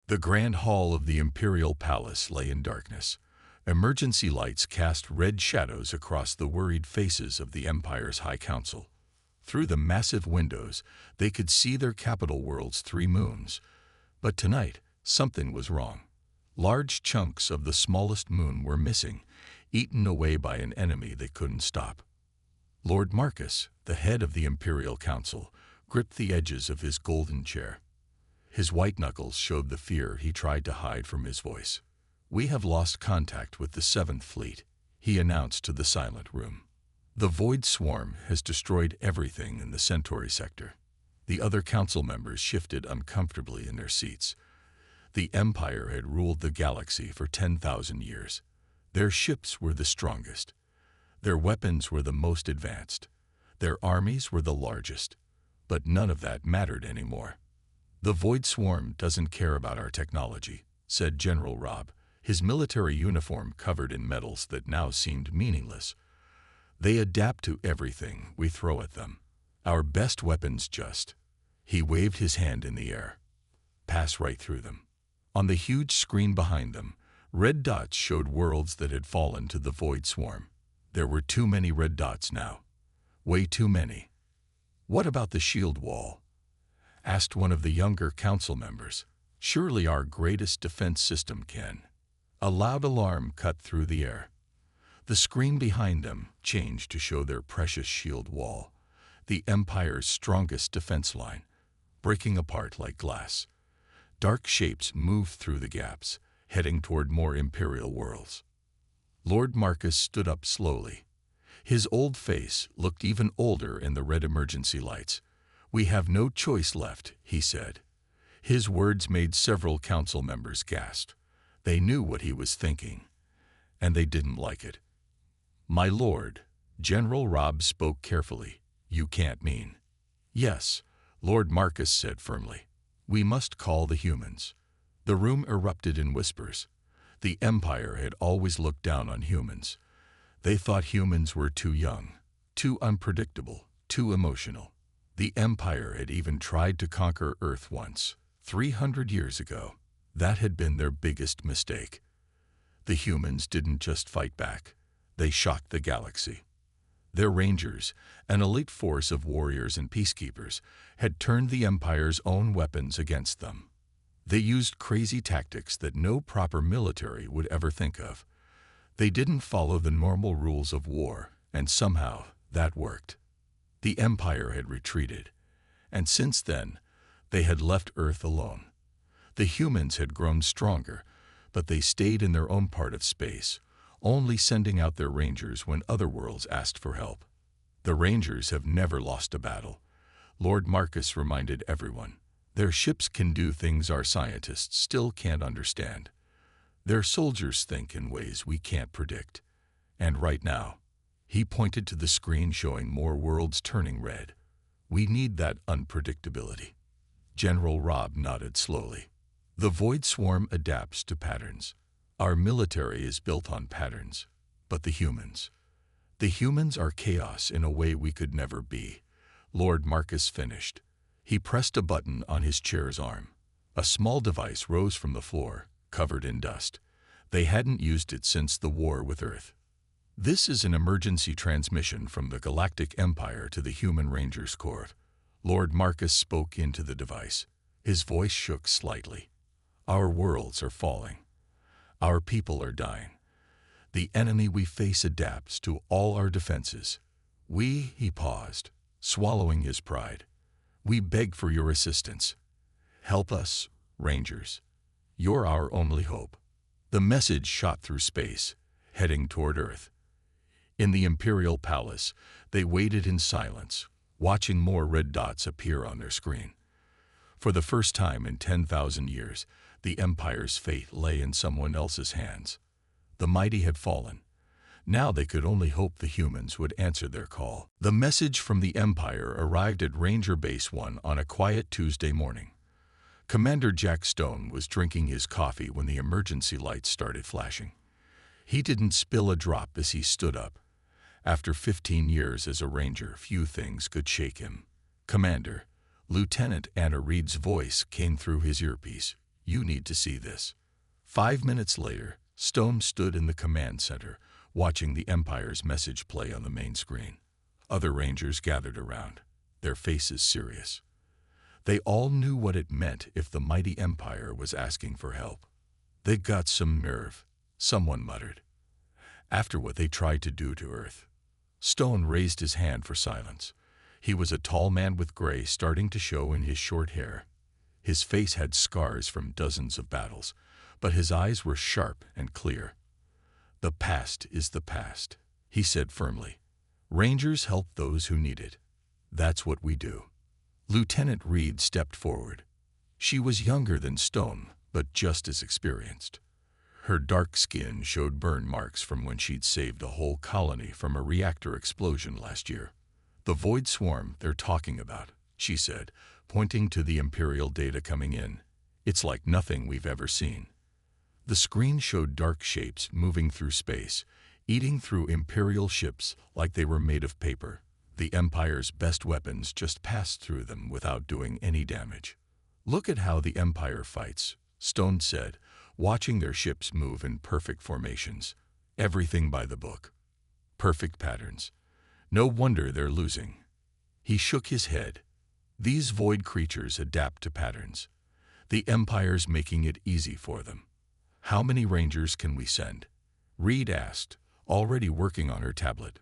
The grand hall of the Imperial Palace lay in darkness. Emergency lights cast red shadows across the worried faces of the Empire's High Council. Through the massive windows, they could see their capital world's 3 moons. But tonight, something was wrong. Large chunks of the smallest moon were missing, eaten away by an enemy they couldn't stop. Lord Marcus, the head of the Imperial Council, gripped the edges of his golden chair. His white knuckles showed the fear he tried to hide from his voice. "We have lost contact with the 7th Fleet," he announced to the silent room. "The Void Swarm has destroyed everything in the Centauri sector." The other council members shifted uncomfortably in their seats. The Empire had ruled the galaxy for 10,000 years. Their ships were the strongest. Their weapons were the most advanced. Their armies were the largest. But none of that mattered anymore. "The Void Swarm doesn't care about our technology," said General Robb, his military uniform covered in medals that now seemed meaningless. "They adapt to everything we throw at them. Our best weapons just," he waved his hand in the air, "pass right through them." On the huge screen behind them, red dots showed worlds that had fallen to the Void Swarm. There were too many red dots now. Way too many. "What about the shield wall?" asked one of the younger council members. "Surely our greatest defense system can." A loud alarm cut through the air. The screen behind them changed to show their precious shield wall, the Empire's strongest defense line, breaking apart like glass. Dark shapes moved through the gaps, heading toward more Imperial worlds. Lord Marcus stood up slowly. His old face looked even older in the red emergency lights. "We have no choice left," he said. His words made several council members gasp. They knew what he was thinking, and they didn't like it. "My lord," General Robb spoke carefully, "you can't mean." "Yes," Lord Marcus said firmly. "We must call the humans." The room erupted in whispers. The Empire had always looked down on humans. They thought humans were too young, too unpredictable, too emotional. The Empire had even tried to conquer Earth once, 300 years ago. That had been their biggest mistake. The humans didn't just fight back. They shocked the galaxy. Their Rangers, an elite force of warriors and peacekeepers, had turned the Empire's own weapons against them. They used crazy tactics that no proper military would ever think of. They didn't follow the normal rules of war, and somehow that worked. The Empire had retreated, and since then, they had left Earth alone. The humans had grown stronger, but they stayed in their own part of space, only sending out their Rangers when other worlds asked for help. "The Rangers have never lost a battle," Lord Marcus reminded everyone. "Their ships can do things our scientists still can't understand. Their soldiers think in ways we can't predict. And right now," he pointed to the screen showing more worlds turning red, "we need that unpredictability." General Robb nodded slowly. "The Void Swarm adapts to patterns. Our military is built on patterns. But the humans are chaos in a way we could never be," Lord Marcus finished. He pressed a button on his chair's arm. A small device rose from the floor, covered in dust. They hadn't used it since the war with Earth. "This is an emergency transmission from the Galactic Empire to the Human Rangers Corps." Lord Marcus spoke into the device. His voice shook slightly. "Our worlds are falling. Our people are dying. The enemy we face adapts to all our defenses. He paused, swallowing his pride. "We beg for your assistance. Help us, Rangers. You're our only hope." The message shot through space, heading toward Earth. In the Imperial Palace, they waited in silence, watching more red dots appear on their screen. For the first time in 10,000 years, the Empire's fate lay in someone else's hands. The mighty had fallen. Now they could only hope the humans would answer their call. The message from the Empire arrived at Ranger Base 1 on a quiet Tuesday morning. Commander Jack Stone was drinking his coffee when the emergency lights started flashing. He didn't spill a drop as he stood up. After 15 years as a Ranger, few things could shake him. "Commander," Lieutenant Anna Reed's voice came through his earpiece. You need to see this." 5 minutes later, Stone stood in the command center, watching the Empire's message play on the main screen. Other Rangers gathered around, their faces serious. They all knew what it meant if the mighty Empire was asking for help. "They got some nerve," someone muttered, "after what they tried to do to Earth." Stone raised his hand for silence. He was a tall man with gray starting to show in his short hair. His face had scars from dozens of battles, but his eyes were sharp and clear. "The past is the past," he said firmly. "Rangers help those who need it. That's what we do." Lieutenant Reed stepped forward. She was younger than Stone, but just as experienced. Her dark skin showed burn marks from when she'd saved a whole colony from a reactor explosion last year. "The void swarm they're talking about," she said, pointing to the Imperial data coming in. "It's like nothing we've ever seen." The screen showed dark shapes moving through space, eating through Imperial ships like they were made of paper. The Empire's best weapons just passed through them without doing any damage. "Look at how the Empire fights," Stone said, watching their ships move in perfect formations. "Everything by the book. Perfect patterns. No wonder they're losing." He shook his head. "These void creatures adapt to patterns. The Empire's making it easy for them." "How many Rangers can we send?" Reed asked, already working on her tablet.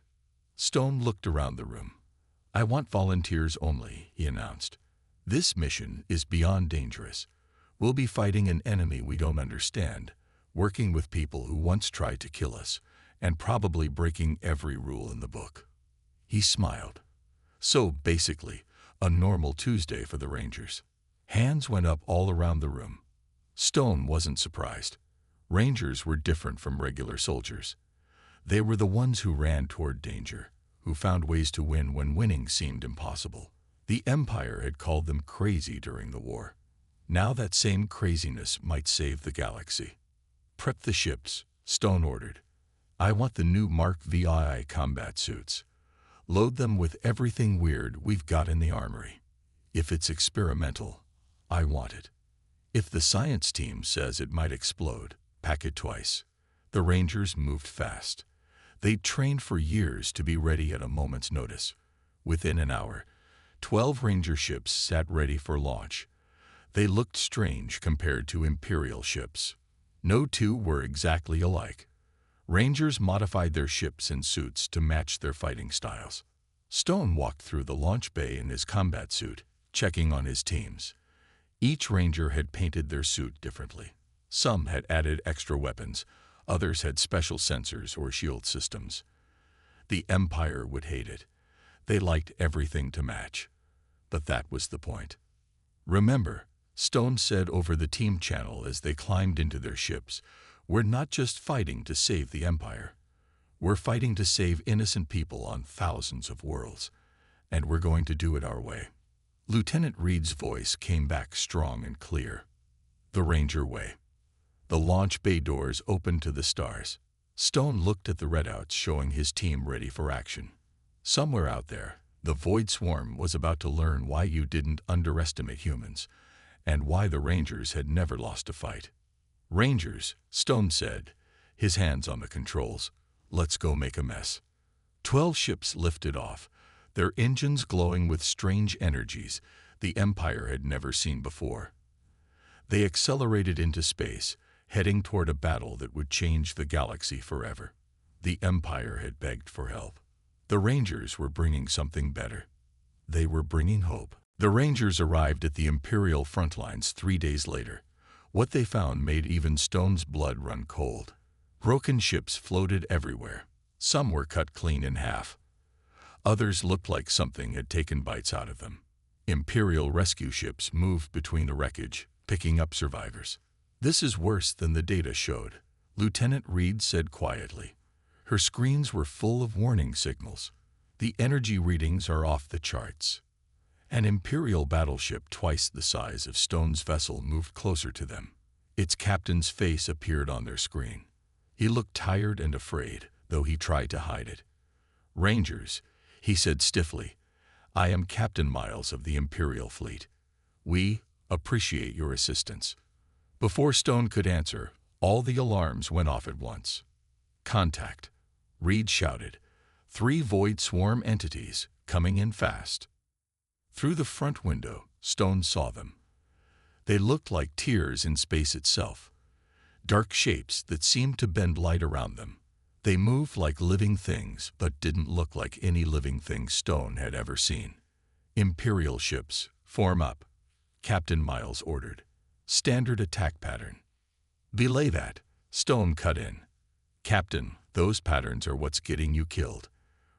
Stone looked around the room. "I want volunteers only," he announced. "This mission is beyond dangerous. We'll be fighting an enemy we don't understand, working with people who once tried to kill us, and probably breaking every rule in the book." He smiled. "So basically, a normal Tuesday for the Rangers." Hands went up all around the room. Stone wasn't surprised. Rangers were different from regular soldiers. They were the ones who ran toward danger, who found ways to win when winning seemed impossible. The Empire had called them crazy during the war. Now that same craziness might save the galaxy. "Prep the ships," Stone ordered. "I want the new Mark VI combat suits. Load them with everything weird we've got in the armory. If it's experimental, I want it. If the science team says it might explode, pack it twice." The Rangers moved fast. They'd trained for years to be ready at a moment's notice. Within an hour, 12 Ranger ships sat ready for launch. They looked strange compared to Imperial ships. No two were exactly alike. Rangers modified their ships and suits to match their fighting styles. Stone walked through the launch bay in his combat suit, checking on his teams. Each Ranger had painted their suit differently. Some had added extra weapons, others had special sensors or shield systems. The Empire would hate it. They liked everything to match. But that was the point. "Remember," Stone said over the team channel as they climbed into their ships, "we're not just fighting to save the Empire. We're fighting to save innocent people on thousands of worlds. And we're going to do it our way." Lieutenant Reed's voice came back strong and clear. "The Ranger way." The launch bay doors opened to the stars. Stone looked at the readouts showing his team ready for action. Somewhere out there, the Void Swarm was about to learn why you didn't underestimate humans, and why the Rangers had never lost a fight. "Rangers," Stone said, his hands on the controls. "Let's go make a mess." 12 ships lifted off, their engines glowing with strange energies the Empire had never seen before. They accelerated into space, heading toward a battle that would change the galaxy forever. The Empire had begged for help. The Rangers were bringing something better. They were bringing hope. The Rangers arrived at the Imperial front lines 3 days later. What they found made even Stone's blood run cold. Broken ships floated everywhere. Some were cut clean in half. Others looked like something had taken bites out of them. Imperial rescue ships moved between the wreckage, picking up survivors. "This is worse than the data showed," Lieutenant Reed said quietly. Her screens were full of warning signals. "The energy readings are off the charts." An Imperial battleship twice the size of Stone's vessel moved closer to them. Its captain's face appeared on their screen. He looked tired and afraid, though he tried to hide it. "Rangers," he said stiffly, "I am Captain Miles of the Imperial fleet. We appreciate your assistance. Before Stone could answer, all the alarms went off at once. "Contact," Reed shouted. "3 void swarm entities, coming in fast." Through the front window, Stone saw them. They looked like tears in space itself. Dark shapes that seemed to bend light around them. They moved like living things, but didn't look like any living thing Stone had ever seen. "Imperial ships, form up," Captain Miles ordered. "Standard attack pattern." "Belay that," Stone cut in. "Captain, those patterns are what's getting you killed.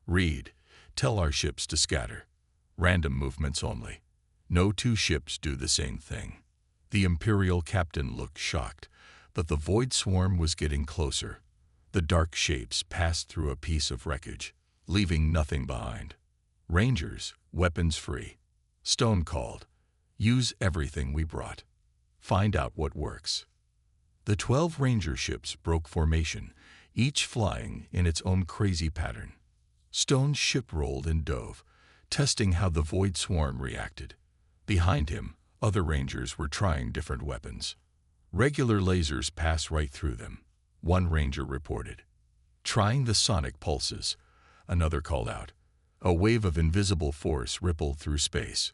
Reed, tell our ships to scatter. Random movements only. No 2 ships do the same thing." The Imperial captain looked shocked, but the void swarm was getting closer. The dark shapes passed through a piece of wreckage, leaving nothing behind. "Rangers, weapons free," Stone called. "Use everything we brought. Find out what works." The 12 Ranger ships broke formation, each flying in its own crazy pattern. Stone's ship rolled and dove, testing how the void swarm reacted. Behind him, other Rangers were trying different weapons. "Regular lasers pass right through them," one Ranger reported. "Trying the sonic pulses," another called out. A wave of invisible force rippled through space.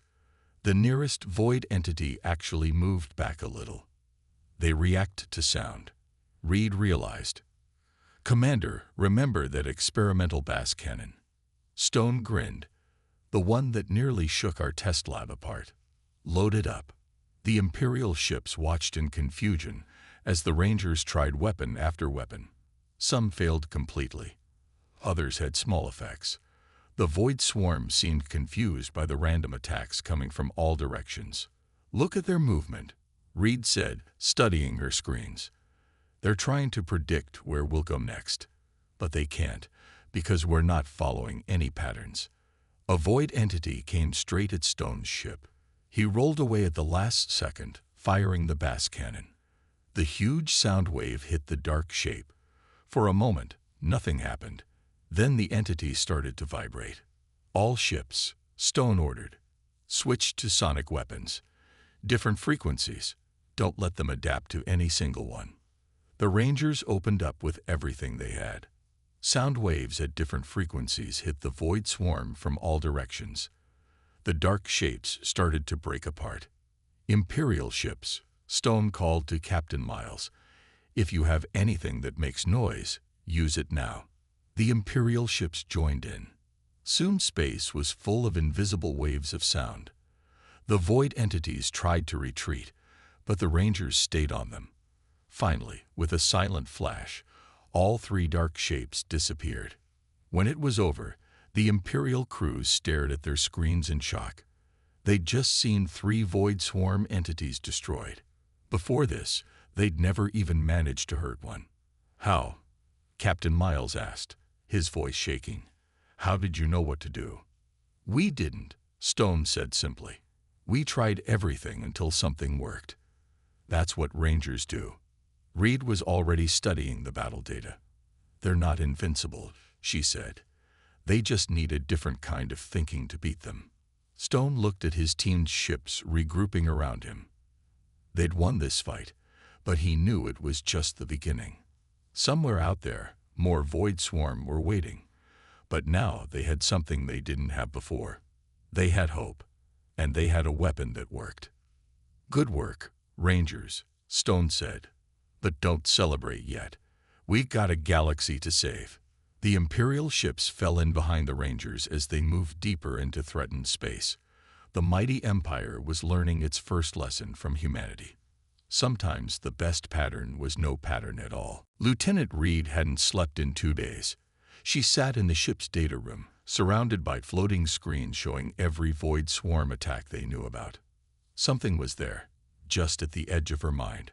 The nearest void entity actually moved back a little. "They react to sound," Reed realized. "Commander, remember that experimental bass cannon?" Stone grinned. "The one that nearly shook our test lab apart. Load it up." The Imperial ships watched in confusion as the Rangers tried weapon after weapon. Some failed completely. Others had small effects. The void swarm seemed confused by the random attacks coming from all directions. "Look at their movement," Reed said, studying her screens. "They're trying to predict where we'll go next. But they can't, because we're not following any patterns." A void entity came straight at Stone's ship. He rolled away at the last second, firing the bass cannon. The huge sound wave hit the dark shape. For a moment, nothing happened. Then the entity started to vibrate. "All ships," Stone ordered. "Switch to sonic weapons. Different frequencies. Don't let them adapt to any single one." The Rangers opened up with everything they had. Sound waves at different frequencies hit the void swarm from all directions. The dark shapes started to break apart. "Imperial ships," Stone called to Captain Miles. "If you have anything that makes noise, use it now." The Imperial ships joined in. Soon space was full of invisible waves of sound. The void entities tried to retreat, but the Rangers stayed on them. Finally, with a silent flash, all 3 dark shapes disappeared. When it was over, the Imperial crews stared at their screens in shock. They'd just seen 3 void swarm entities destroyed. Before this, they'd never even managed to hurt one. "How?" Captain Miles asked, his voice shaking. "How did you know what to do?" "We didn't," Stone said simply. "We tried everything until something worked." "That's what Rangers do." Reed was already studying the battle data. "They're not invincible," she said. "They just need a different kind of thinking to beat them." Stone looked at his team's ships regrouping around him. They'd won this fight, but he knew it was just the beginning. Somewhere out there, more void swarm were waiting. But now they had something they didn't have before. They had hope, and they had a weapon that worked. "Good work, Rangers," Stone said. "But don't celebrate yet. We got a galaxy to save." The Imperial ships fell in behind the Rangers as they moved deeper into threatened space. The mighty Empire was learning its first lesson from humanity. Sometimes the best pattern was no pattern at all. Lieutenant Reed hadn't slept in 2 days. She sat in the ship's data room, surrounded by floating screens showing every void swarm attack they knew about. Something was there, just at the edge of her mind.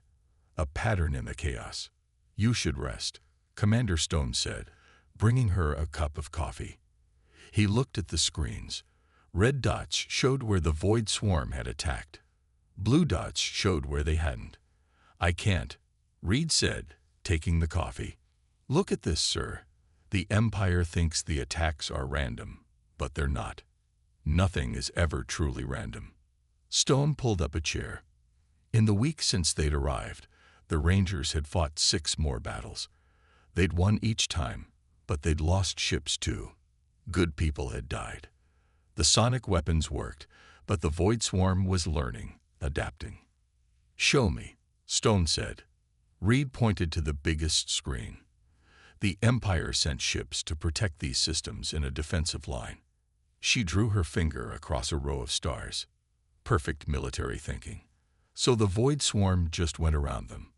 A pattern in the chaos. "You should rest," Commander Stone said, bringing her a cup of coffee. He looked at the screens. Red dots showed where the void swarm had attacked. Blue dots showed where they hadn't. "I can't," Reed said, taking the coffee. "Look at this, sir. The Empire thinks the attacks are random, but they're not. Nothing is ever truly random." Stone pulled up a chair. In the week since they'd arrived, the Rangers had fought 6 more battles. They'd won each time, but they'd lost ships too. Good people had died. The sonic weapons worked, but the Void Swarm was learning, adapting. "Show me," Stone said. Reed pointed to the biggest screen. The Empire sent ships to protect these systems in a defensive line. She drew her finger across a row of stars. Perfect military thinking. So the Void Swarm just went around them.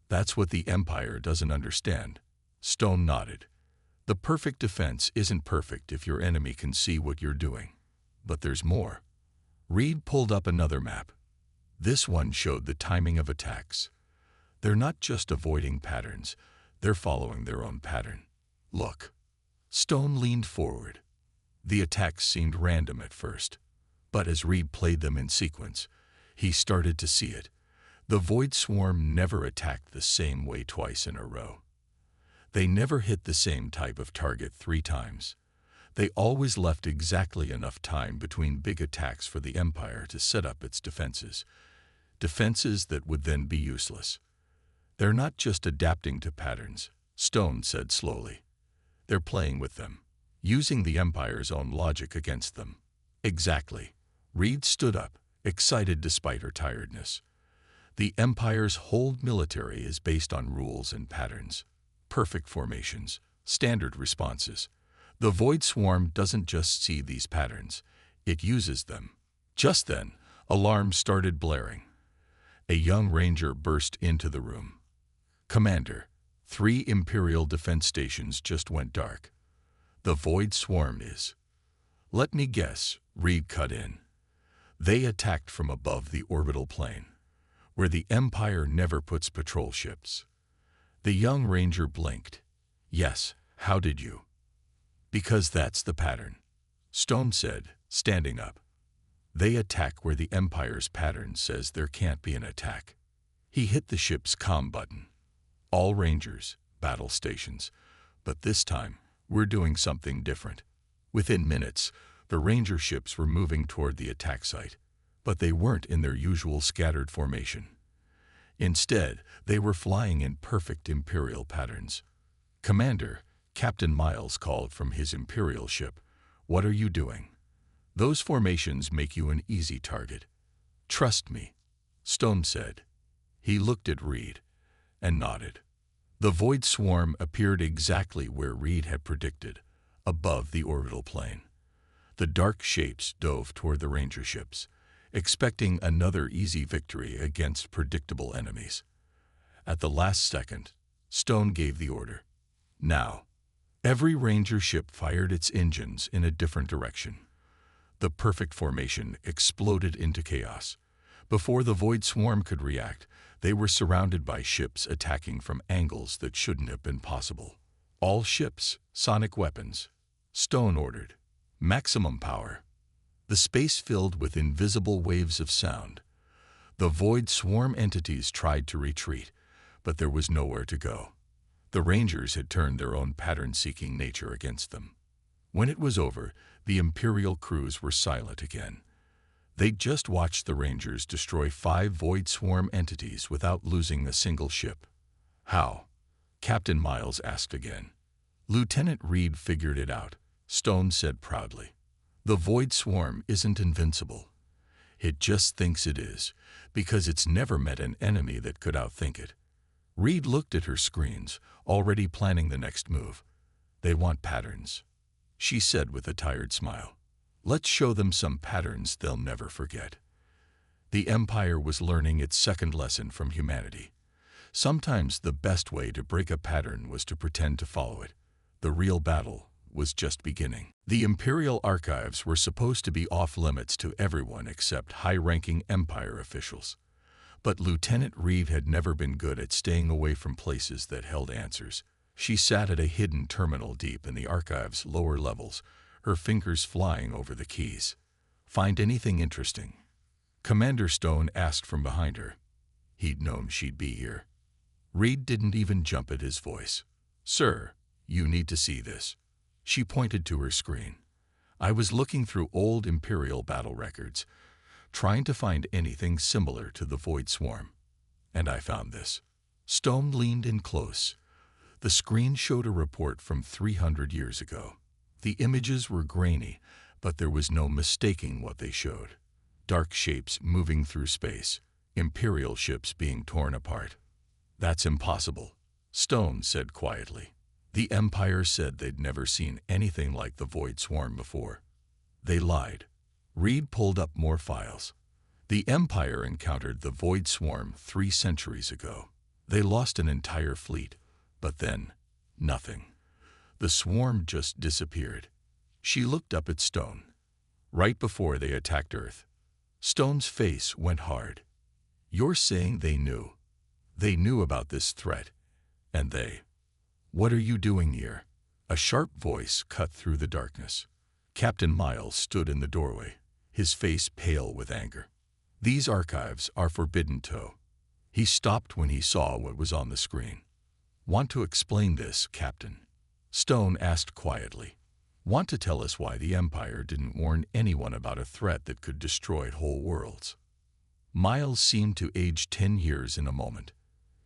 That's what the Empire doesn't understand. Stone nodded. The perfect defense isn't perfect if your enemy can see what you're doing. But there's more. Reed pulled up another map. This one showed the timing of attacks. They're not just avoiding patterns, they're following their own pattern. Look. Stone leaned forward. The attacks seemed random at first, but as Reed played them in sequence, he started to see it. The Void Swarm never attacked the same way twice in a row. They never hit the same type of target 3 times. They always left exactly enough time between big attacks for the Empire to set up its defenses. Defenses that would then be useless. They're not just adapting to patterns, Stone said slowly. They're playing with them, using the Empire's own logic against them. Exactly. Reed stood up, excited despite her tiredness. The Empire's whole military is based on rules and patterns. Perfect formations, standard responses. The Void Swarm doesn't just see these patterns, it uses them. Just then, alarms started blaring. A young ranger burst into the room. "Commander, 3 Imperial defense stations just went dark. The Void Swarm is..." "Let me guess," Reed cut in. "They attacked from above the orbital plane, where the Empire never puts patrol ships." The young ranger blinked. "Yes, how did you?" "Because that's the pattern," Stone said, standing up. "They attack where the Empire's pattern says there can't be an attack." He hit the ship's comm button. "All Rangers, battle stations. But this time, we're doing something different." Within minutes, the Ranger ships were moving toward the attack site, but they weren't in their usual scattered formation. Instead, they were flying in perfect Imperial patterns. "Commander," Captain Miles called from his Imperial ship, "what are you doing? Those formations make you an easy target." "Trust me," Stone said. He looked at Reed and nodded. The Void Swarm appeared exactly where Reed had predicted, above the orbital plane. The dark shapes dove toward the Ranger ships, expecting another easy victory against predictable enemies. At the last second, Stone gave the order. "Now." Every Ranger ship fired its engines in a different direction. The perfect formation exploded into chaos. Before the Void Swarm could react, they were surrounded by ships attacking from angles that shouldn't have been possible. "All ships, sonic weapons," Stone ordered. "Maximum power." The space filled with invisible waves of sound. The Void Swarm entities tried to retreat, but there was nowhere to go. The Rangers had turned their own pattern-seeking nature against them. When it was over, the Imperial crews were silent again. They'd just watched the Rangers destroy 5 Void Swarm entities without losing a single ship. "How?" Captain Miles asked again. "Lieutenant Reed figured it out," Stone said proudly. "The Void Swarm isn't invincible. It just thinks it is, because it's never met an enemy that could outthink it." Reed looked at her screens, already planning the next move. "They want patterns," she said with a tired smile. "Let's show them some patterns they'll never forget." The Empire was learning its second lesson from humanity. Sometimes the best way to break a pattern was to pretend to follow it. The real battle was just beginning. The Imperial archives were supposed to be off-limits to everyone except high-ranking Empire officials. But Lieutenant Reed had never been good at staying away from places that held answers. She sat at a hidden terminal deep in the archive's lower levels, her fingers flying over the keys. "Find anything interesting?" Commander Stone asked from behind her. He'd known she'd be here. Reed didn't even jump at his voice. "Sir, you need to see this." She pointed to her screen. "I was looking through old Imperial battle records. trying to find anything similar to the Void Swarm. And I found this. Stone leaned in close. The screen showed a report from 300 years ago. The images were grainy, but there was no mistaking what they showed. Dark shapes moving through space, Imperial ships being torn apart. "That's impossible," Stone said quietly. "The Empire said they'd never seen anything like the Void Swarm before. They lied." Reed pulled up more files. The Empire encountered the Void Swarm 3 centuries ago. They lost an entire fleet, but then, nothing. The swarm just disappeared. She looked up at Stone. "Right before they attacked Earth." Stone's face went hard. "You're saying they knew? They knew about this threat, and they... What are you doing here?" A sharp voice cut through the darkness. Captain Miles stood in the doorway, his face pale with anger. "These archives are forbidden to." He stopped when he saw what was on the screen. "Want to explain this, Captain?" Stone asked quietly. "Want to tell us why the Empire didn't warn anyone about a threat that could destroy whole worlds?" Miles seemed to age 10 years in a moment.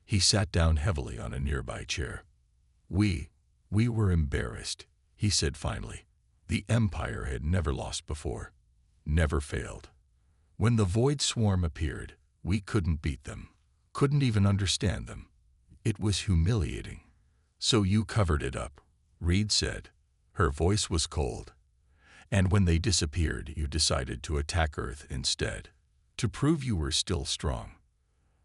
He sat down heavily on a nearby chair. We were embarrassed," he said finally. "The Empire had never lost before, never failed. When the Void Swarm appeared, we couldn't beat them, couldn't even understand them. It was humiliating. So you covered it up," Reed said. Her voice was cold. "And when they disappeared, you decided to attack Earth instead, to prove you were still strong.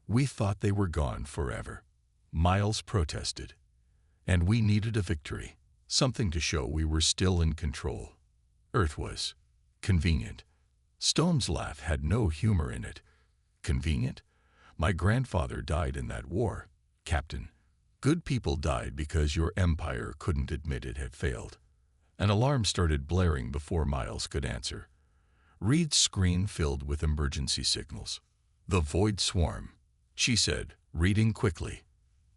We thought they were gone forever." Miles protested. "And we needed a victory, something to show we were still in control. Earth was convenient." Stone's laugh had no humor in it. "Convenient? My grandfather died in that war, Captain. Good people died because your Empire couldn't admit it had failed." An alarm started blaring before Miles could answer. Reed's screen filled with emergency signals. "The Void Swarm," she said, reading quickly.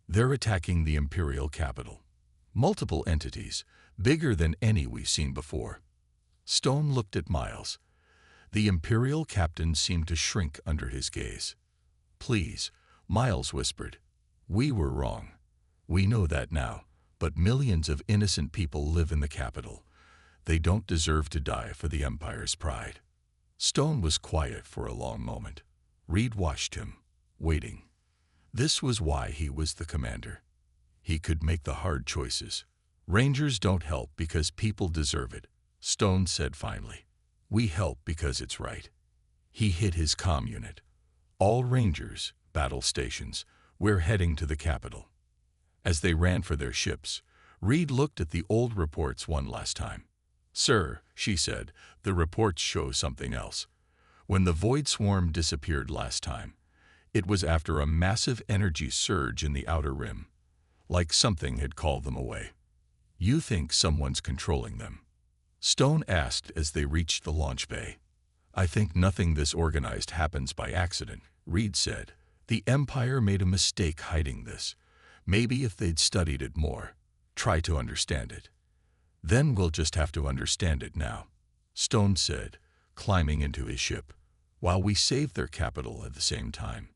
"They're attacking the Imperial capital. Multiple entities, bigger than any we've seen before." Stone looked at Miles. The Imperial captain seemed to shrink under his gaze. "Please," Miles whispered. "We were wrong. We know that now, but millions of innocent people live in the capital. They don't deserve to die for the Empire's pride." Stone was quiet for a long moment. Reed watched him, waiting. This was why he was the commander. He could make the hard choices. "Rangers don't help because people deserve it," Stone said finally. "We help because it's right." He hit his comm unit. "All Rangers, battle stations, we're heading to the capital." As they ran for their ships, Reed looked at the old reports one last time. "Sir," she said, "the reports show something else. When the Void Swarm disappeared last time, it was after a massive energy surge in the outer rim, like something had called them away. You think someone's controlling them?" Stone asked as they reached the launch bay. "I think nothing this organized happens by accident," Reed said. "The Empire made a mistake hiding this. Maybe if they'd studied it more, try to understand it. Then we'll just have to understand it now," Stone said, climbing into his ship, "while we save their capital at the same time."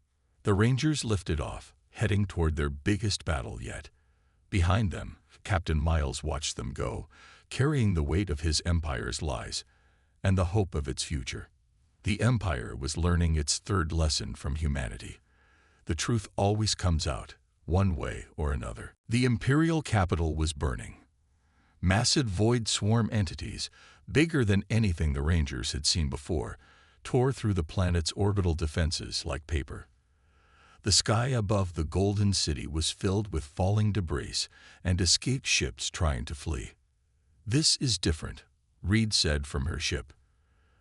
The Rangers lifted off, heading toward their biggest battle yet. Behind them, Captain Miles watched them go, carrying the weight of his Empire's lies and the hope of its future. The Empire was learning its third lesson from humanity. The truth always comes out, one way or another. The Imperial capital was burning. Massive Void Swarm entities, bigger than anything the Rangers had seen before, tore through the planet's orbital defenses like paper. The sky above the Golden City was filled with falling debris and escaped ships trying to flee. "This is different," Reed said from her ship.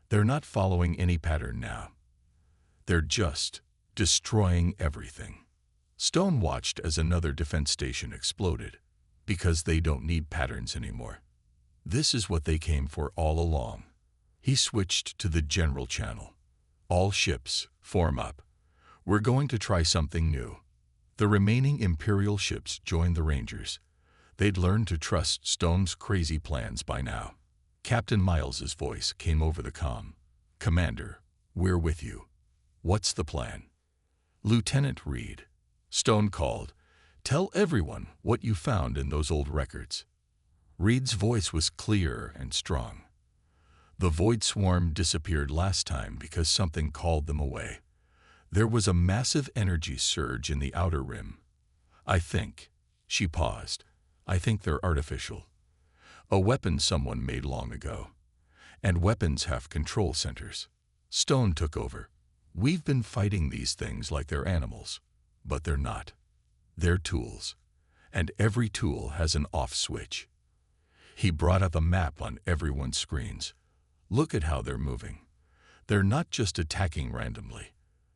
"They're not following any pattern now. They're just destroying everything." Stone watched as another defense station exploded, because they don't need patterns anymore. This is what they came for all along. He switched to the general channel. "All ships, form up. We're going to try something new." The remaining Imperial ships joined the Rangers. They'd learned to trust Stone's crazy plans by now. Captain Miles's voice came over the comm. "Commander, We're with you. What's the plan? Lieutenant Reed, Stone called. Tell everyone what you found in those old records. Reed's voice was clear and strong. The Void Swarm disappeared last time because something called them away. There was a massive energy surge in the outer rim. I think, she paused, I think they're artificial. A weapon someone made long ago. And weapons have control centers. Stone took over. We've been fighting these things like they're animals, but they're not. They're tools, and every tool has an off switch. He brought up a map on everyone's screens. Look at how they're moving. They're not just attacking randomly.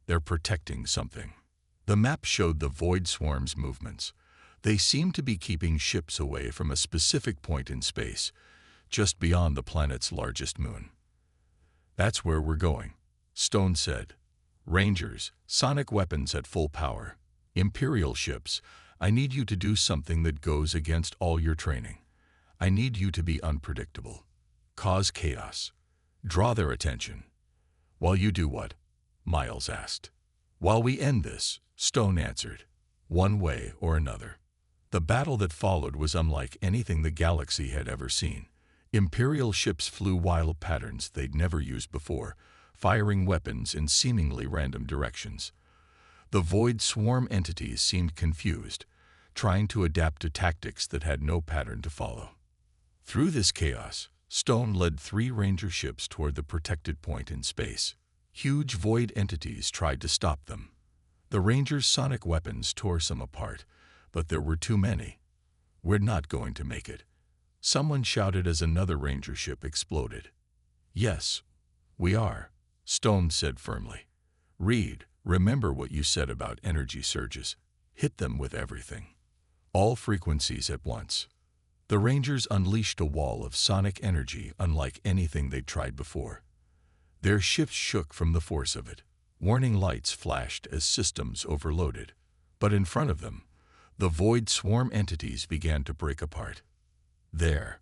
They're protecting something. The map showed the Void Swarm's movements. They seemed to be keeping ships away from a specific point in space, just beyond the planet's largest moon. That's where we're going, Stone said. Rangers, sonic weapons at full power. Imperial ships, I need you to do something that goes against all your training. I need you to be unpredictable. Cause chaos. Draw their attention. While you do what? Miles asked. While we end this, Stone answered. One way or another. The battle that followed was unlike anything the galaxy had ever seen. Imperial ships flew wild patterns they'd never used before, firing weapons in seemingly random directions. The Void Swarm entities seemed confused, trying to adapt to tactics that had no pattern to follow. Through this chaos, Stone led 3 Ranger ships toward the protected point in space. Huge void entities tried to stop them. The Rangers' sonic weapons tore some apart, but there were too many. We're not going to make it. Someone shouted as another Ranger ship exploded. Yes, we are, Stone said firmly. Reed, remember what you said about energy surges. Hit them with everything. All frequencies at once. The Rangers unleashed a wall of sonic energy unlike anything they'd tried before. Their ships shook from the force of it. Warning lights flashed as systems overloaded. But in front of them, the Void Swarm entities began to break apart. There,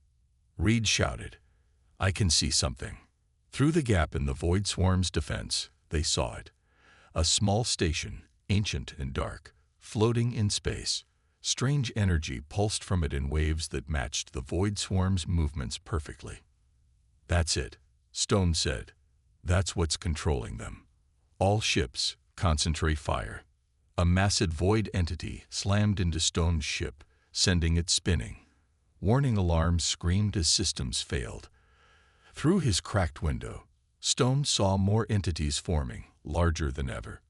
Reed shouted. I can see something. Through the gap in the Void Swarm's defense, they saw it. A small station, ancient and dark, floating in space. Strange energy pulsed from it in waves that matched the Void Swarm's movements perfectly. That's it, Stone said. That's what's controlling them. All ships, concentrate fire. A massive void entity slammed into Stone's ship, sending it spinning. Warning alarms screamed as systems failed. Through his cracked window, Stone saw more entities forming, larger than ever.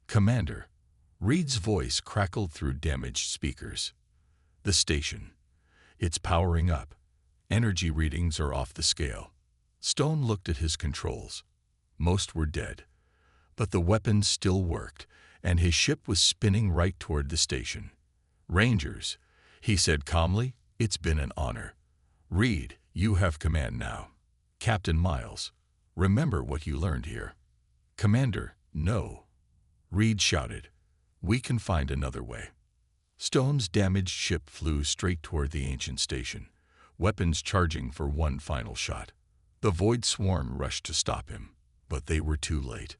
Commander, Reed's voice crackled through damaged speakers. The station. It's powering up. Energy readings are off the scale. Stone looked at his controls. Most were dead. But the weapons still worked, and his ship was spinning right toward the station. Rangers, he said calmly, it's been an honor. Reed, you have command now. Captain Miles, remember what you learned here. Commander, no. Reed shouted. We can find another way. Stone's damaged ship flew straight toward the ancient station, weapons charging for one final shot. The Void Swarm rushed to stop him, but they were too late.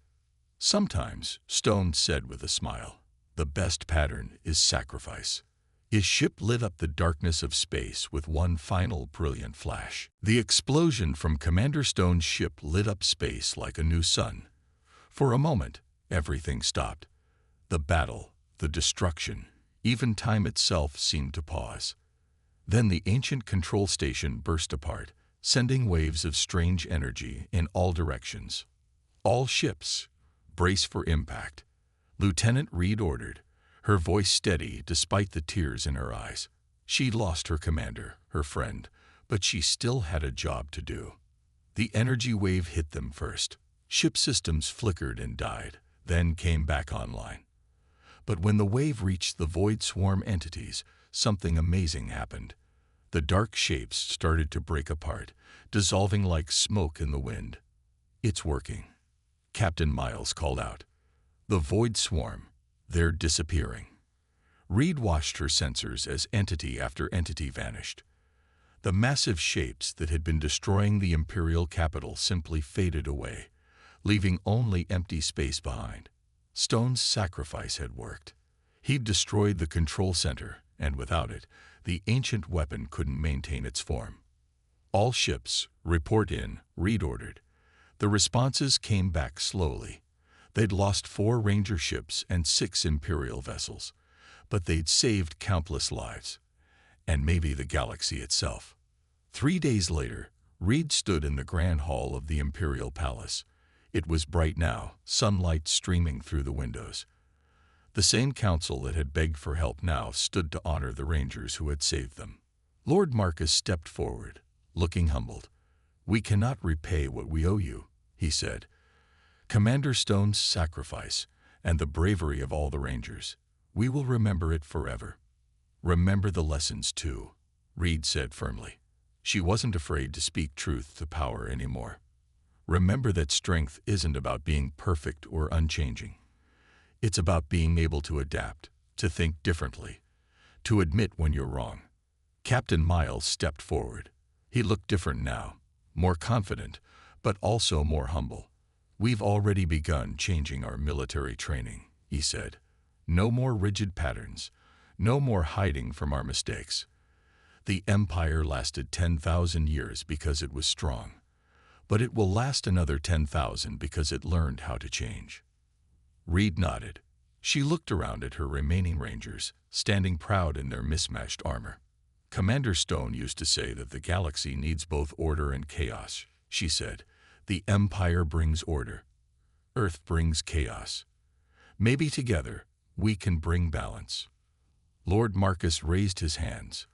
Sometimes, Stone said with a smile, the best pattern is sacrifice. His ship lit up the darkness of space with one final brilliant flash. The explosion from Commander Stone's ship lit up space like a new sun. For a moment, everything stopped. The battle, the destruction, even time itself seemed to pause. Then the ancient control station burst apart, sending waves of strange energy in all directions. All ships, brace for impact. Lieutenant Reed ordered, her voice steady despite the tears in her eyes. She'd lost her commander, her friend, but she still had a job to do. The energy wave hit them first. Ship systems flickered and died, then came back online. But when the wave reached the Void Swarm entities, something amazing happened. The dark shapes started to break apart, dissolving like smoke in the wind. It's working, Captain Miles called out. The Void Swarm, they're disappearing. Reed watched her sensors as entity after entity vanished. The massive shapes that had been destroying the Imperial capital simply faded away, leaving only empty space behind. Stone's sacrifice had worked. He'd destroyed the control center, and without it, the ancient weapon couldn't maintain its form. "All ships, report in," Reed ordered. The responses came back slowly. They'd lost 4 Ranger ships and 6 Imperial vessels, but they'd saved countless lives, and maybe the galaxy itself. 3 days later, Reed stood in the grand hall of the Imperial Palace. It was bright now, sunlight streaming through the windows. The same council that had begged for help now stood to honor the Rangers who had saved them. Lord Marcus stepped forward, looking humbled. "We cannot repay what we owe you," he said. "Commander Stone's sacrifice and the bravery of all the Rangers. We will remember it forever." "Remember the lessons, too," Reed said firmly. She wasn't afraid to speak truth to power anymore. "Remember that strength isn't about being perfect or unchanging. It's about being able to adapt, to think differently, to admit when you're wrong." Captain Miles stepped forward. He looked different now, more confident, but also more humble. "We've already begun changing our military training," he said. "No more rigid patterns, no more hiding from our mistakes. The Empire lasted 10,000 years because it was strong, but it will last another 10,000 because it learned how to change." Reed nodded. She looked around at her remaining Rangers, standing proud in their mismatched armor. "Commander Stone used to say that the galaxy needs both order and chaos," she said. "The Empire brings order. Earth brings chaos. Maybe together we can bring balance." Lord Marcus raised his hands.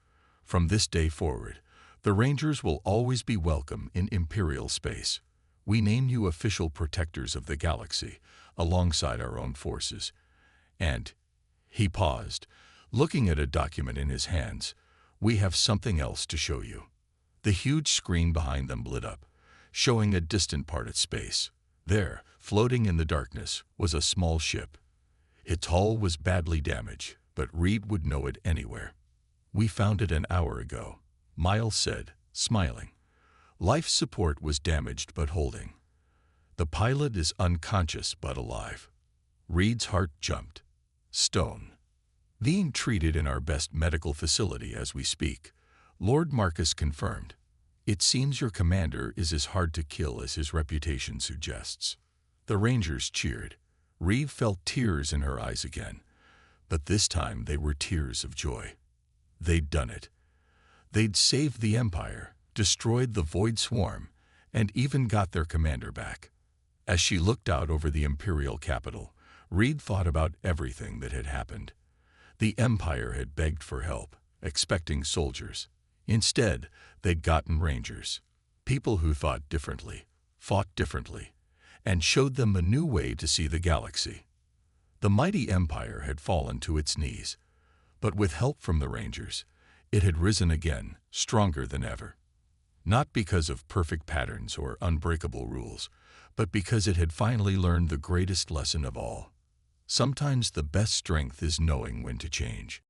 "From this day forward, the Rangers will always be welcome in Imperial space. We name you official protectors of the galaxy, alongside our own forces. And," he paused, looking at a document in his hands, "we have something else to show you." The huge screen behind them lit up, showing a distant part of space. There, floating in the darkness, was a small ship. Its hull was badly damaged, but Reed would know it anywhere. "We found it an hour ago," Miles said, smiling. "Life support was damaged but holding. The pilot is unconscious but alive." Reed's heart jumped. "Stone." "Being treated in our best medical facility as we speak," Lord Marcus confirmed. "It seems your commander is as hard to kill as his reputation suggests." The Rangers cheered. Reed felt tears in her eyes again, but this time they were tears of joy. They'd done it. They'd saved the Empire, destroyed the Void Swarm, and even got their commander back. As she looked out over the Imperial capital, Reed thought about everything that had happened. The Empire had begged for help, expecting soldiers. Instead, they'd gotten Rangers, people who thought differently, fought differently, and showed them a new way to see the galaxy. The mighty Empire had fallen to its knees, but with help from the Rangers, it had risen again, stronger than ever. Not because of perfect patterns or unbreakable rules, but because it had finally learned the greatest lesson of all. Sometimes the best strength is knowing when to change.